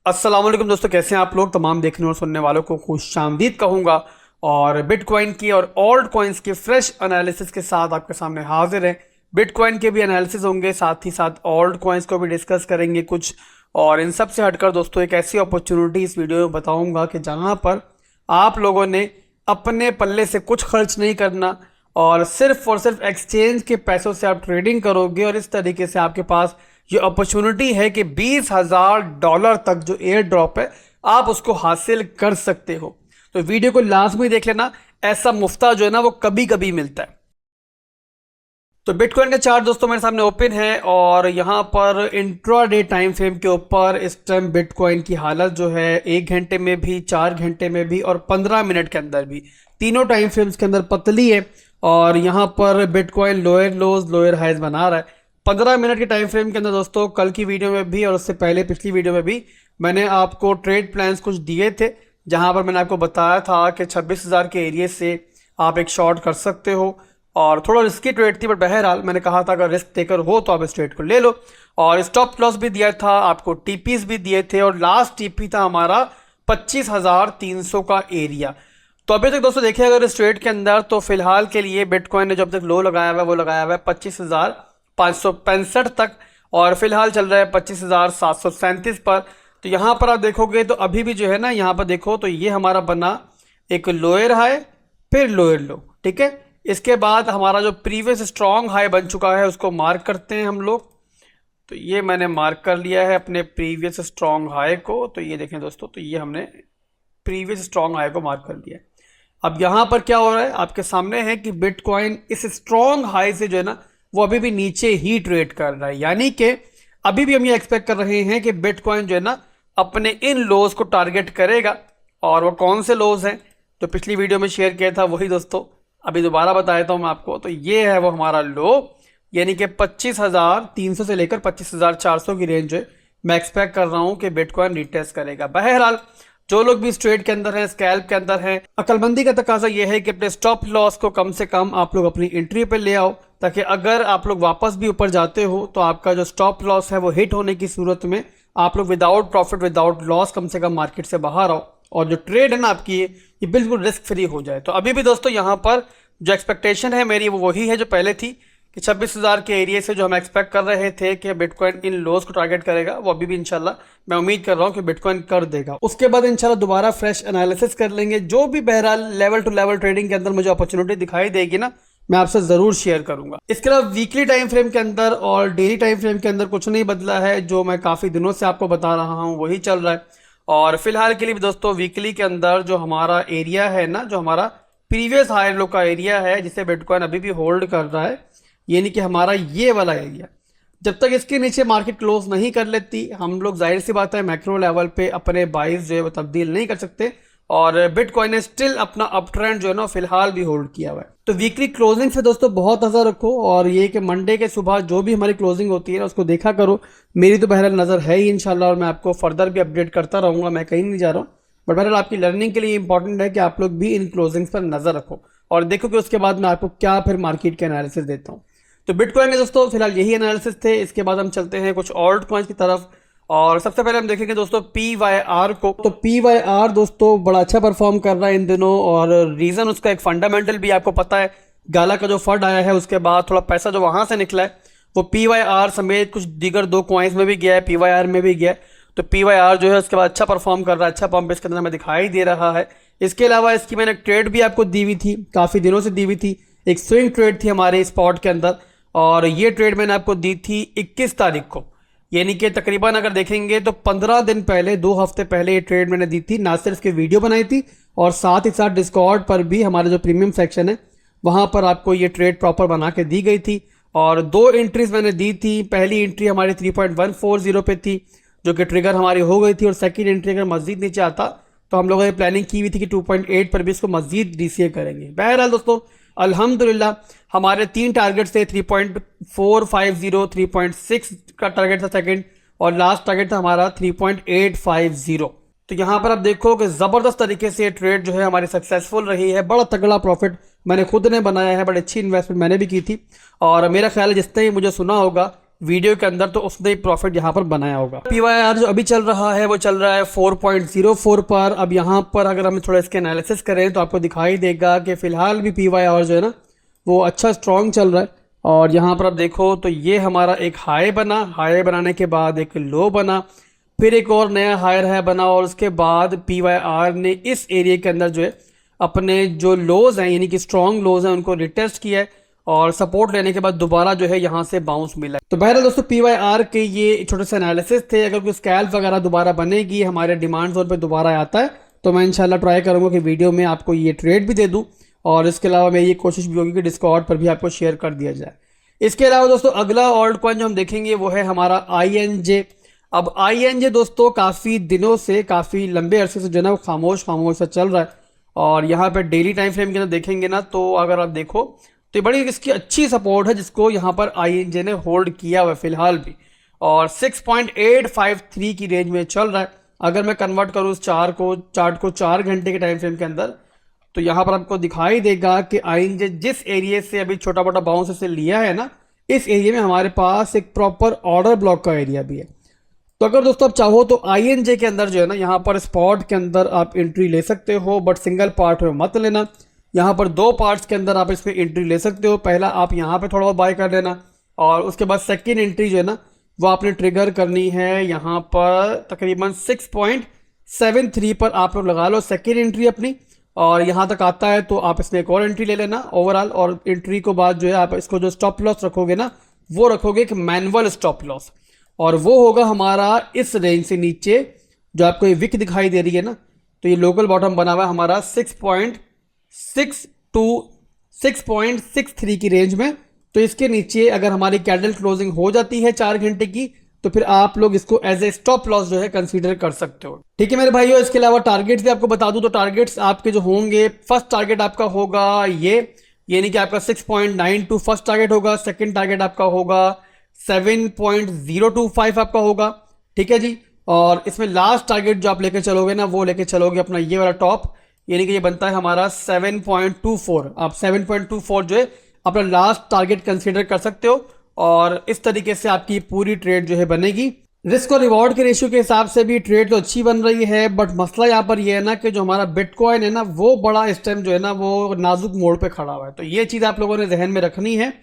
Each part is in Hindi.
अस्सलाम वालेकुम दोस्तों, कैसे हैं आप लोग। तमाम देखने और सुनने वालों को खुशामदीद कहूँगा और बिटकॉइन की और ऑल्ट कॉइन्स के फ्रेश एनालिसिस के साथ आपके सामने हाजिर है। बिटकॉइन के भी एनालिसिस होंगे, साथ ही साथ ऑल्ट कॉइन्स को भी डिस्कस करेंगे कुछ। और इन सब से हटकर दोस्तों एक ऐसी अपॉर्चुनिटी इस वीडियो में बताऊंगा कि जहां पर आप लोगों ने अपने पल्ले से कुछ खर्च नहीं करना और सिर्फ एक्सचेंज के पैसों से आप ट्रेडिंग करोगे और इस तरीके से आपके पास ये अपॉर्चुनिटी है कि $20,000 तक जो एयर ड्रॉप है आप उसको हासिल कर सकते हो। तो वीडियो को लास्ट में देख लेना, ऐसा मुफ्ता जो है ना वो कभी कभी मिलता है। तो बिटकॉइन का चार्ट दोस्तों मेरे सामने ओपन है और यहाँ पर इंट्राडे टाइम फ्रेम के ऊपर इस टाइम बिटकॉइन की हालत जो है 1 घंटे में भी, 4 घंटे में भी और 15 मिनट के अंदर भी, तीनों टाइम फ्रेम्स के अंदर पतली है। और यहाँ पर bitcoin lower lows lower highs बना रहा है 15 मिनट के टाइम फ्रेम के अंदर। दोस्तों कल की वीडियो में भी और उससे पहले पिछली वीडियो में भी मैंने आपको ट्रेड प्लान्स कुछ दिए थे, जहां पर मैंने आपको बताया था कि 26,000 के एरिया से आप एक शॉर्ट कर सकते हो और थोड़ा रिस्की ट्रेड थी, बट बहरहाल मैंने कहा था अगर रिस्क टेकर हो तो आप इस ट्रेड को ले लो। और स्टॉप लॉस भी दिया था आपको, टीपीज भी दिए थे और लास्ट टीपी था हमारा 25,300 का एरिया। तो अभी तक दोस्तों देखिए अगर इस ट्रेड के अंदर, तो फिलहाल के लिए बिटकॉइन ने जब तक लो लगाया हुआ है वो लगाया हुआ है 25,565 तक और फिलहाल चल रहा है 25,737 पर। तो यहाँ पर आप देखोगे तो अभी भी जो है ना, यहाँ पर देखो तो ये हमारा बना एक लोअर हाई फिर लोअर लो, ठीक है। इसके बाद हमारा जो प्रीवियस स्ट्रॉन्ग हाई बन चुका है उसको मार्क करते हैं हम लोग। तो ये मैंने मार्क कर लिया है अपने प्रीवियस स्ट्रॉन्ग हाई को। तो ये देखें दोस्तों, तो ये हमने प्रीवियस स्ट्रॉन्ग हाई को मार्क कर दिया है। अब यहाँ पर क्या हो रहा है आपके सामने है कि बिटकॉइन इस स्ट्रॉन्ग हाई से जो है ना वो अभी भी नीचे ही ट्रेड कर रहा है, यानी कि अभी भी हम ये एक्सपेक्ट कर रहे हैं कि बिटकॉइन जो है ना अपने इन लोज को टारगेट करेगा। और वो कौन से लोज हैं जो पिछली वीडियो में शेयर किया था वही दोस्तों अभी दोबारा बता देता हूं मैं आपको। तो ये है वो हमारा लो, यानी कि 25,300 से लेकर 25,400 की रेंज है मैं एक्सपेक्ट कर रहा हूं कि बिटकॉइन रिटेस्ट करेगा। बहरहाल जो लोग भी इस ट्रेड के अंदर हैं, स्कैल्प के अंदर हैं, अकलमंदी का तकाजा यह है कि अपने स्टॉप लॉस को कम से कम आप लोग अपनी एंट्री पे ले आओ, ताकि अगर आप लोग वापस भी ऊपर जाते हो तो आपका जो स्टॉप लॉस है वो हिट होने की सूरत में आप लोग विदाउट प्रॉफिट विदाउट लॉस कम से कम मार्केट से बाहर आओ और जो ट्रेड है ना आपकी ये बिल्कुल रिस्क फ्री हो जाए। तो अभी भी दोस्तों यहाँ पर जो एक्सपेक्टेशन है मेरी वो वही है जो पहले थी कि 26,000 के एरिया से जो हम एक्सपेक्ट कर रहे थे कि बिटकॉइन इन लोज को टारगेट करेगा, वो अभी भी इंशाल्लाह मैं उम्मीद कर रहा हूं कि बिटकॉइन कर देगा। उसके बाद इंशाल्लाह दोबारा फ्रेश एनालिसिस कर लेंगे। जो भी बहरहाल लेवल टू लेवल ट्रेडिंग के अंदर मुझे अपॉर्चुनिटी दिखाई देगी ना, मैं आपसे जरूर शेयर करूंगा। इसके अलावा वीकली टाइम फ्रेम के अंदर और डेली टाइम फ्रेम के अंदर कुछ नहीं बदला है, जो मैं काफी दिनों से आपको बता रहा हूँ वही चल रहा है। और फिलहाल के लिए भी दोस्तों वीकली के अंदर जो हमारा एरिया है ना, जो हमारा प्रीवियस हाई लो का एरिया है जिसे बिटकॉइन अभी भी होल्ड कर रहा है, यानी कि हमारा ये वाला एरिया, जब तक इसके नीचे मार्केट क्लोज नहीं कर लेती हम लोग जाहिर सी बात है मैक्रो लेवल पे अपने बाइस जो है वो तब्दील नहीं कर सकते। और बिटकॉइन ने स्टिल अपना अप ट्रेंड जो है ना फिलहाल भी होल्ड किया हुआ है। तो वीकली क्लोजिंग से दोस्तों बहुत नजर रखो और ये कि मंडे के सुबह जो भी हमारी क्लोजिंग होती है ना उसको देखा करो। मेरी तो बहरहाल नजर है ही इंशाल्लाह और मैं आपको फर्दर भी अपडेट करता रहूंगा, मैं कहीं नहीं जा रहा हूँ। बट बहरहाल आपकी लर्निंग के लिए इंपॉर्टेंट है कि आप लोग भी इन क्लोजिंग्स पर नजर रखो और देखो कि उसके बाद मैं आपको क्या फिर मार्केट के एनालिसिस देता हूँ। तो बिटकॉइन के दोस्तों फिलहाल यही एनालिसिस थे। इसके बाद हम चलते हैं कुछ ऑल्ट कॉइन्स की तरफ और सबसे पहले हम देखेंगे दोस्तों PYR को। तो PYR दोस्तों बड़ा अच्छा परफॉर्म कर रहा है इन दिनों और रीजन उसका एक फंडामेंटल भी आपको पता है। गाला का जो फंड आया है उसके बाद थोड़ा पैसा जो वहां से निकला है वो PYR समेत कुछ दीगर 2 कॉइन्स में भी गया है, PYR में भी गया है। तो PYR जो है उसके बाद अच्छा परफॉर्म कर रहा है, अच्छा पंप इसके अंदर में दिखाई दे रहा है। इसके अलावा इसकी मैंने ट्रेड भी आपको दी हुई थी, काफी दिनों से दी हुई थी, एक स्विंग ट्रेड थी हमारे स्पॉट के अंदर और ये ट्रेड मैंने आपको दी थी 21 तारीख को, यानी कि तकरीबन अगर देखेंगे तो 15 दिन पहले, 2 हफ्ते पहले ये ट्रेड मैंने दी थी। ना सिर्फ इसकी वीडियो बनाई थी और साथ ही साथ डिस्कॉर्ड पर भी हमारा जो प्रीमियम सेक्शन है वहां पर आपको ये ट्रेड प्रॉपर बना के दी गई थी। और 2 एंट्रीज मैंने दी थी। पहली एंट्री हमारी 3.140 पे थी जो कि ट्रिगर हमारी हो गई थी और सेकेंड एंट्री अगर मस्जिद नीचे आता तो हम लोगों ने प्लानिंग की हुई थी कि 2.8 पर भी इसको मस्जिद डीसीए करेंगे। बहरहाल दोस्तों अल्हम्दुलिल्लाह हमारे 3 टारगेट थे, 3.450, 3.6 का टारगेट था सेकंड और लास्ट टारगेट था हमारा 3.850। तो यहाँ पर आप देखो कि जबरदस्त तरीके से ट्रेड जो है हमारी सक्सेसफुल रही है। बड़ा तगड़ा प्रॉफिट मैंने खुद ने बनाया है, बड़ी अच्छी इन्वेस्टमेंट मैंने भी की थी और मेरा ख्याल है जिसने ही मुझे सुना होगा वीडियो के अंदर, तो उसने प्रॉफिट यहाँ पर बनाया होगा। PYR जो अभी चल रहा है वो चल रहा है 4.04 पर। अब यहाँ पर अगर हम थोड़ा इसके एनालिसिस करें तो आपको दिखाई देगा कि फिलहाल भी PYR जो है ना वो अच्छा स्ट्रॉन्ग चल रहा है। और यहाँ पर आप देखो तो ये हमारा एक हाई बना, हाई बनाने के बाद एक लो बना, फिर एक और नया हायर बना, और उसके बाद PYR ने इस एरिया के अंदर जो है अपने जो लोज हैं यानी कि स्ट्रॉन्ग लोज हैं उनको रिटेस्ट किया है, और सपोर्ट लेने के बाद दोबारा जो है यहाँ से बाउंस मिला है। तो बहरहाल दोस्तों PYR के ये छोटे से एनालिसिस थे। अगर कोई स्कैल्प वगैरह दोबारा बनेगी, हमारे डिमांड जोन पे दोबारा आता है, तो मैं इंशाल्लाह ट्राई करूँगा कि वीडियो में आपको ये ट्रेड भी दे दूँ, और इसके अलावा मेरी ये कोशिश भी होगी कि डिस्कॉर्ड पर भी आपको शेयर कर दिया जाए। इसके अलावा दोस्तों अगला ऑल्ट कॉइन जो हम देखेंगे वो है हमारा INJ। अब INJ दोस्तों काफ़ी दिनों से, काफ़ी लंबे अरसे से जो है ना वो खामोश सा चल रहा है, और यहाँ पे डेली टाइम फ्रेम के अंदर देखेंगे ना तो अगर आप देखो तो ये बड़ी इसकी अच्छी सपोर्ट है जिसको यहाँ पर INJ ने होल्ड किया हुआ है फिलहाल भी, और 6.853 की रेंज में चल रहा है। अगर मैं कन्वर्ट करूँ इस चार्ट को 4 घंटे के टाइम फ्रेम के अंदर, तो यहाँ पर आपको दिखाई देगा कि INJ जिस एरिया से अभी छोटा मोटा बाउंस से लिया है ना, इस एरिया में हमारे पास एक प्रॉपर ऑर्डर ब्लॉक का एरिया भी है। तो अगर दोस्तों आप चाहो तो INJ के अंदर जो है ना यहाँ पर स्पॉट के अंदर आप एंट्री ले सकते हो, बट सिंगल पार्ट में मत लेना। यहाँ पर 2 पार्ट्स के अंदर आप इसमें एंट्री ले सकते हो। पहला आप यहाँ पे थोड़ा बहुत बाय कर लेना, और उसके बाद सेकेंड एंट्री जो है ना वो आपने ट्रिगर करनी है यहाँ पर तकरीबन 6.73 पर आप लोग लगा लो सेकेंड एंट्री अपनी, और यहाँ तक आता है तो आप इसमें एक और एंट्री ले लेना ओवरऑल। और एंट्री को बाद जो है आप इसको जो स्टॉप लॉस रखोगे ना वो रखोगे एक मैनुअल स्टॉप लॉस, और वो होगा हमारा इस रेंज से नीचे जो आपको ये विक दिखाई दे रही है ना, तो ये लोकल बॉटम बना हुआ है हमारा 6.63 की रेंज में। तो इसके नीचे अगर हमारी कैंडल क्लोजिंग हो जाती है 4 घंटे की, तो फिर आप लोग इसको एज ए स्टॉप लॉस जो है कंसीडर कर सकते हो। ठीक है मेरे भाइयों, इसके अलावा टारगेट्स भी आपको बता दूं, तो टारगेट्स आपके जो होंगे, फर्स्ट टारगेट आपका होगा ये, यानी कि आपका 6.92 फर्स्ट टारगेट होगा। सेकंड टारगेट आपका होगा 7.025 आपका होगा। ठीक है जी, और इसमें लास्ट टारगेट जो आप लेके चलोगे ना वो लेके चलोगे अपना ये वाला टॉप, यानी कि ये बनता है हमारा 7.24। आप 7.24 जो है अपना लास्ट टारगेट कंसीडर कर सकते हो, और इस तरीके से आपकी पूरी ट्रेड जो है बनेगी। रिस्क और रिवॉर्ड के रेशियो के हिसाब से भी ट्रेड तो अच्छी बन रही है, बट मसला यहाँ पर ये है ना कि जो हमारा बिटकॉइन है ना वो बड़ा इस टाइम जो है ना वो नाजुक मोड़ पे खड़ा हुआ है। तो ये चीज़ आप लोगों ने जहन में रखनी है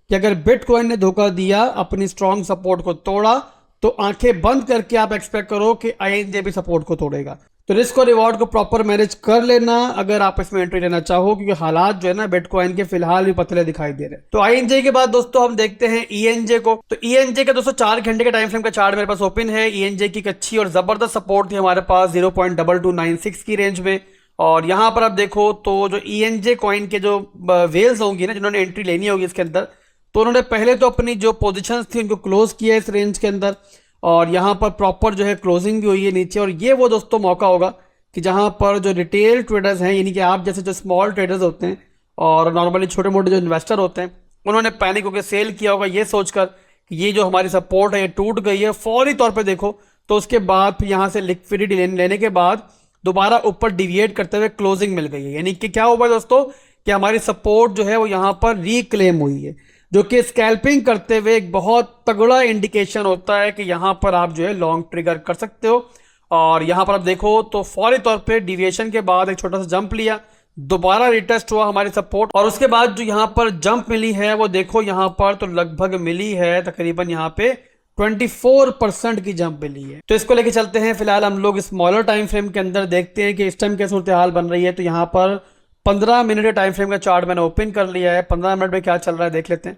कि अगर बिटकॉइन ने धोखा दिया, अपनी स्ट्रॉन्ग सपोर्ट को तोड़ा, तो आंखें बंद करके आप एक्सपेक्ट करो कि INJ भी सपोर्ट को तोड़ेगा। तो रिस्क और रिवॉर्ड को प्रॉपर मैनेज कर लेना अगर आप इसमें एंट्री लेना चाहो, क्योंकि हालात जो है ना बिटकॉइन के फिलहाल भी पतले दिखाई दे रहे हैं। तो INJ के बाद दोस्तों हम देखते हैं ENJ को। तो ENJ का दोस्तों 4 घंटे का टाइम फ्रेम का चार्ट मेरे पास ओपन है। ENJ की एक अच्छी और जबरदस्त सपोर्ट थी हमारे पास 0.2296 की रेंज में, और यहाँ पर आप देखो तो जो ENJ कॉइन के जो वेल्स होंगी ना जिन्होंने एंट्री लेनी होगी इसके अंदर, तो उन्होंने पहले तो अपनी जो पोजिशन थी उनको क्लोज किया इस रेंज के अंदर, और यहाँ पर प्रॉपर जो है क्लोजिंग भी हुई है नीचे। और ये वो दोस्तों मौका होगा कि जहाँ पर जो रिटेल ट्रेडर्स हैं, यानी कि आप जैसे जो स्मॉल ट्रेडर्स होते हैं और नॉर्मली छोटे मोटे जो इन्वेस्टर होते हैं, उन्होंने पैनिक होकर सेल किया होगा ये सोचकर कि ये जो हमारी सपोर्ट है ये टूट गई है। फौरी तौर पे देखो तो उसके बाद फिर यहाँ से लिक्विडिटी लेने के बाद दोबारा ऊपर डिविएट करते हुए क्लोजिंग मिल गई है, यानी कि क्या हुआ दोस्तों कि हमारी सपोर्ट जो है वो यहाँ पर रिक्लेम हुई है, जो कि स्कैल्पिंग करते हुए एक बहुत तगड़ा इंडिकेशन होता है कि यहाँ पर आप जो है लॉन्ग ट्रिगर कर सकते हो। और यहाँ पर आप देखो तो फौरी तौर पे डिविएशन के बाद एक छोटा सा जंप लिया, दोबारा रिटेस्ट हुआ हमारी सपोर्ट, और उसके बाद जो यहाँ पर जंप मिली है वो देखो यहाँ पर तो लगभग मिली है तकरीबन यहाँ पे 24% की जंप मिली है। तो इसको लेके चलते हैं फिलहाल हम लोग स्मॉलर टाइम फ्रेम के अंदर, देखते हैं कि इस टाइम क्या सूरत हाल बन रही है। तो यहाँ पर 15 मिनट के टाइम फ्रेम का चार्ट मैंने ओपन कर लिया है। 15 मिनट में क्या चल रहा है देख लेते हैं।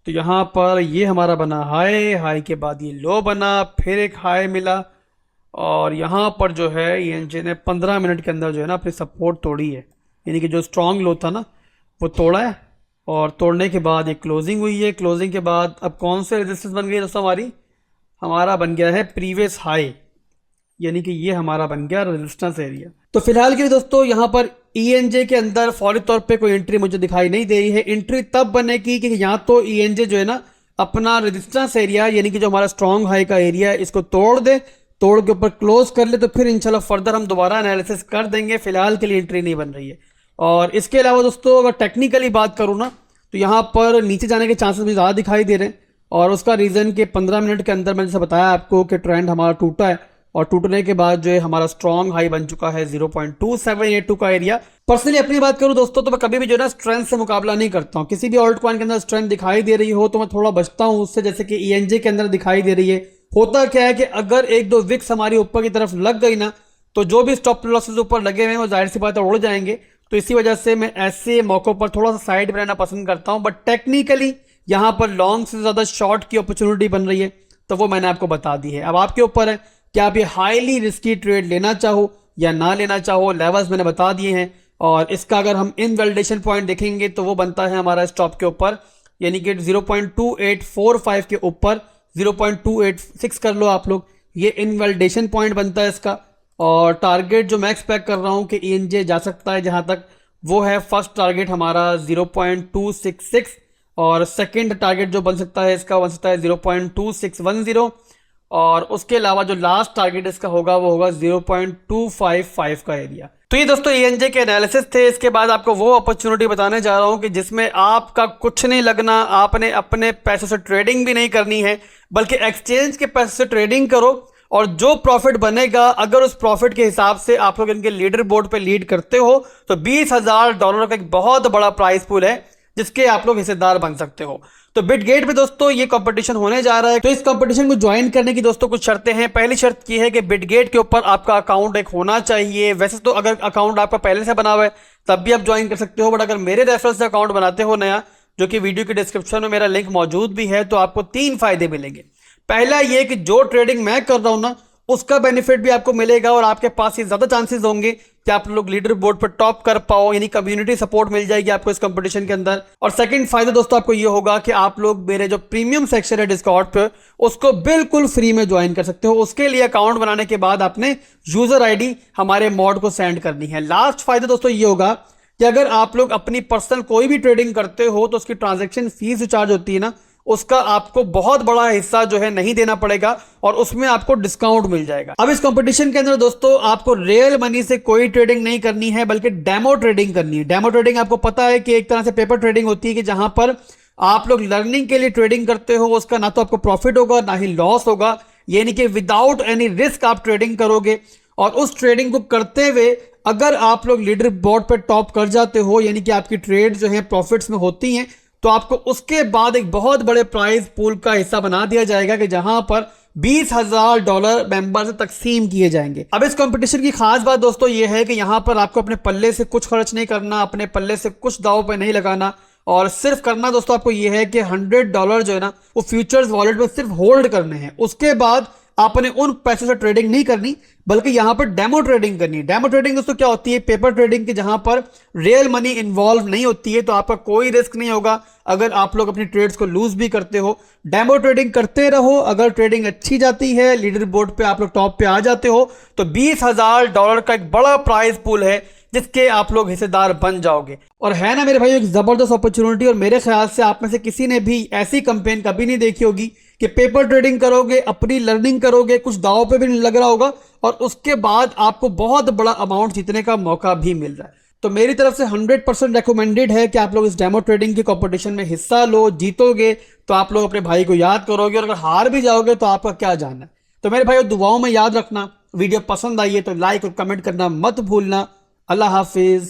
तो यहाँ पर ये हमारा बना हाई, हाई के बाद ये लो बना, फिर एक हाई मिला, और यहाँ पर जो है ENJ ने 15 मिनट के अंदर जो है ना अपनी सपोर्ट तोड़ी है, यानी कि जो स्ट्रॉन्ग लो था ना वो तोड़ा है, और तोड़ने के बाद एक क्लोजिंग हुई है। क्लोजिंग के बाद अब कौन से रेजिस्टेंस बन गई दोस्तों हमारा बन गया है प्रीवियस हाई, यानी कि ये हमारा बन गया रेजिस्टेंस एरिया। तो फिलहाल के लिए दोस्तों यहाँ पर ENJ के अंदर फौरी तौर पे कोई एंट्री मुझे दिखाई नहीं दे रही है। एंट्री तब बनेगी कि यहाँ तो ENJ जो है ना अपना रेजिस्टेंस एरिया, यानी कि जो हमारा स्ट्रॉन्ग हाई का एरिया है, इसको तोड़ दे, तोड़ के ऊपर क्लोज कर ले, तो फिर इंशाल्लाह फर्दर हम दोबारा एनालिसिस कर देंगे। फिलहाल के लिए एंट्री नहीं बन रही है। और इसके अलावा दोस्तों अगर टेक्निकली बात करूँ ना तो यहाँ पर नीचे जाने के चांसेस भी ज़्यादा दिखाई दे रहे हैं। और उसका रीज़न कि 15 मिनट के अंदर मैंने जैसे बताया आपको कि ट्रेंड हमारा टूटा है और टूटने के बाद जो है हमारा स्ट्रॉन्ग हाई बन चुका है 0.2782 का एरिया। पर्सनली अपनी बात करूं दोस्तों तो मैं कभी भी जो है ना स्ट्रेंथ से मुकाबला नहीं करता हूं। किसी भी ऑल्ट कॉइन के अंदर स्ट्रेंथ दिखाई दे रही हो तो मैं थोड़ा बचता हूं उससे, जैसे कि ईएनजे के अंदर दिखाई दे रही है। होता क्या है कि अगर एक दो विक्स हमारी ऊपर की तरफ लग गई ना तो जो भी स्टॉप लॉसेस ऊपर लगे हुए हैं वो जाहिर सी बात है उड़ जाएंगे। तो इसी वजह से मैं ऐसे मौकों पर थोड़ा सा साइड में रहना पसंद करता हूं। बट टेक्निकली यहां पर लॉन्ग से ज्यादा शॉर्ट की अपॉर्चुनिटी बन रही है तो वो मैंने आपको बता दी है। अब आपके ऊपर है कि आप ये हाईली रिस्की ट्रेड लेना चाहो या ना लेना चाहो। लेवल्स मैंने बता दिए हैं और इसका अगर हम इनवैलिडेशन पॉइंट देखेंगे तो वो बनता है हमारा स्टॉप के ऊपर, यानी कि 0.2845 के ऊपर 0.286 कर लो आप लोग, ये इनवैलिडेशन पॉइंट बनता है इसका। और टारगेट जो मैं एक्सपेक्ट कर रहा हूं कि ईएनजे जा सकता है जहां तक, वो है फर्स्ट टारगेट हमारा 0.266 और सेकंड टारगेट जो बन सकता है इसका बन सकता है 0.2610 और उसके अलावा जो लास्ट टारगेट इसका होगा वो होगा 0.255 का एरिया। तो ये दोस्तों ईएनजे के एनालिसिस थे। इसके बाद आपको वो अपॉर्चुनिटी बताने जा रहा हूं कि जिसमें आपका कुछ नहीं लगना, आपने अपने पैसों से ट्रेडिंग भी नहीं करनी है बल्कि एक्सचेंज के पैसे से ट्रेडिंग करो और जो प्रॉफिट बनेगा अगर उस प्रॉफिट के हिसाब से आप लोग इनके लीडर बोर्ड पे लीड करते हो तो $20,000 का एक बहुत बड़ा प्राइस पूल है जिसके आप लोग हिस्सेदार बन सकते हो। तो बिटगेट पे दोस्तों ये कंपटीशन होने जा रहा है। तो इस कंपटीशन को ज्वाइन करने की दोस्तों कुछ शर्तें हैं। पहली शर्त ये है कि बिटगेट के ऊपर आपका अकाउंट एक होना चाहिए। वैसे तो अगर अकाउंट आपका पहले से बना हुआ है तब भी आप ज्वाइन कर सकते हो, बट अगर मेरे रेफरल से अकाउंट बनाते हो नया, जो कि वीडियो के डिस्क्रिप्शन में मेरा लिंक मौजूद भी है, तो आपको 3 फायदे मिलेंगे। पहला ये कि जो ट्रेडिंग मैं कर रहा हूं ना उसका बेनिफिट भी आपको मिलेगा और आपके पास ये ज्यादा चांसेस होंगे कि आप लोग लीडर बोर्ड पर टॉप कर पाओ, यानी कम्युनिटी सपोर्ट मिल जाएगी आपको इस कंपटीशन के अंदर। और सेकंड फायदा दोस्तों आपको ये होगा कि आप लोग मेरे जो प्रीमियम सेक्शन है डिस्कॉर्ड पे उसको बिल्कुल फ्री में ज्वाइन कर सकते हो। उसके लिए अकाउंट बनाने के बाद आपने यूजर आईडी हमारे मॉड को सेंड करनी है। लास्ट फायदा दोस्तों ये होगा कि अगर आप लोग अपनी पर्सनल कोई भी ट्रेडिंग करते हो तो उसकी ट्रांजेक्शन फीस जो चार्ज होती है ना उसका आपको बहुत बड़ा हिस्सा जो है नहीं देना पड़ेगा और उसमें आपको डिस्काउंट मिल जाएगा। अब इस कंपटीशन के अंदर दोस्तों आपको रियल मनी से कोई ट्रेडिंग नहीं करनी है बल्कि डेमो ट्रेडिंग करनी है। डेमो ट्रेडिंग आपको पता है कि एक तरह से पेपर ट्रेडिंग होती है कि जहां पर आप लोग लर्निंग के लिए ट्रेडिंग करते हो, उसका ना तो आपको प्रॉफिट होगा ना ही लॉस होगा, यानी कि विदाउट एनी रिस्क आप ट्रेडिंग करोगे। और उस ट्रेडिंग को करते हुए अगर आप लोग लीडर बोर्ड पर टॉप कर जाते हो, यानी कि आपकी ट्रेड जो है प्रॉफिट्स में होती हैं, तो आपको उसके बाद एक बहुत बड़े प्राइज पूल का हिस्सा बना दिया जाएगा कि जहां पर $20,000 मेंबर से तकसीम किए जाएंगे। अब इस कंपटीशन की खास बात दोस्तों ये है कि यहां पर आपको अपने पल्ले से कुछ खर्च नहीं करना, अपने पल्ले से कुछ दाव पे नहीं लगाना और सिर्फ करना दोस्तों आपको ये है कि $100 जो है ना वो फ्यूचर्स वॉलेट में सिर्फ होल्ड करने हैं। उसके बाद आपने उन पैसों से ट्रेडिंग नहीं करनी बल्कि यहां पर डेमो ट्रेडिंग करनी है। डेमो ट्रेडिंग दोस्तों क्या होती है? पेपर ट्रेडिंग की जहां पर रियल मनी इन्वॉल्व नहीं होती है, तो आपका कोई रिस्क नहीं होगा अगर आप लोग अपनी ट्रेड्स को लूज भी करते हो। डेमो ट्रेडिंग करते रहो, अगर ट्रेडिंग अच्छी जाती है, लीडर बोर्ड पे आप लोग टॉप पे आ जाते हो तो $20,000 का एक बड़ा प्राइज पूल है जिसके आप लोग हिस्सेदार बन जाओगे। और है ना मेरे भाई एक जबरदस्त अपॉर्चुनिटी। और मेरे ख्याल से आप में से किसी ने भी ऐसी कैंपेन कभी नहीं देखी होगी कि पेपर ट्रेडिंग करोगे, अपनी लर्निंग करोगे, कुछ दाव पे भी नहीं लग रहा होगा और उसके बाद आपको बहुत बड़ा अमाउंट जीतने का मौका भी मिल रहा है। तो मेरी तरफ से 100% रिकमेंडेड है कि आप लोग इस डेमो ट्रेडिंग के कंपटीशन में हिस्सा लो। जीतोगे तो आप लोग अपने भाई को याद करोगे और अगर हार भी जाओगे तो आपका क्या जाना है। तो मेरे भाई दुआओं में याद रखना। वीडियो पसंद आई है तो लाइक और कमेंट करना मत भूलना। अल्लाह हाफिज।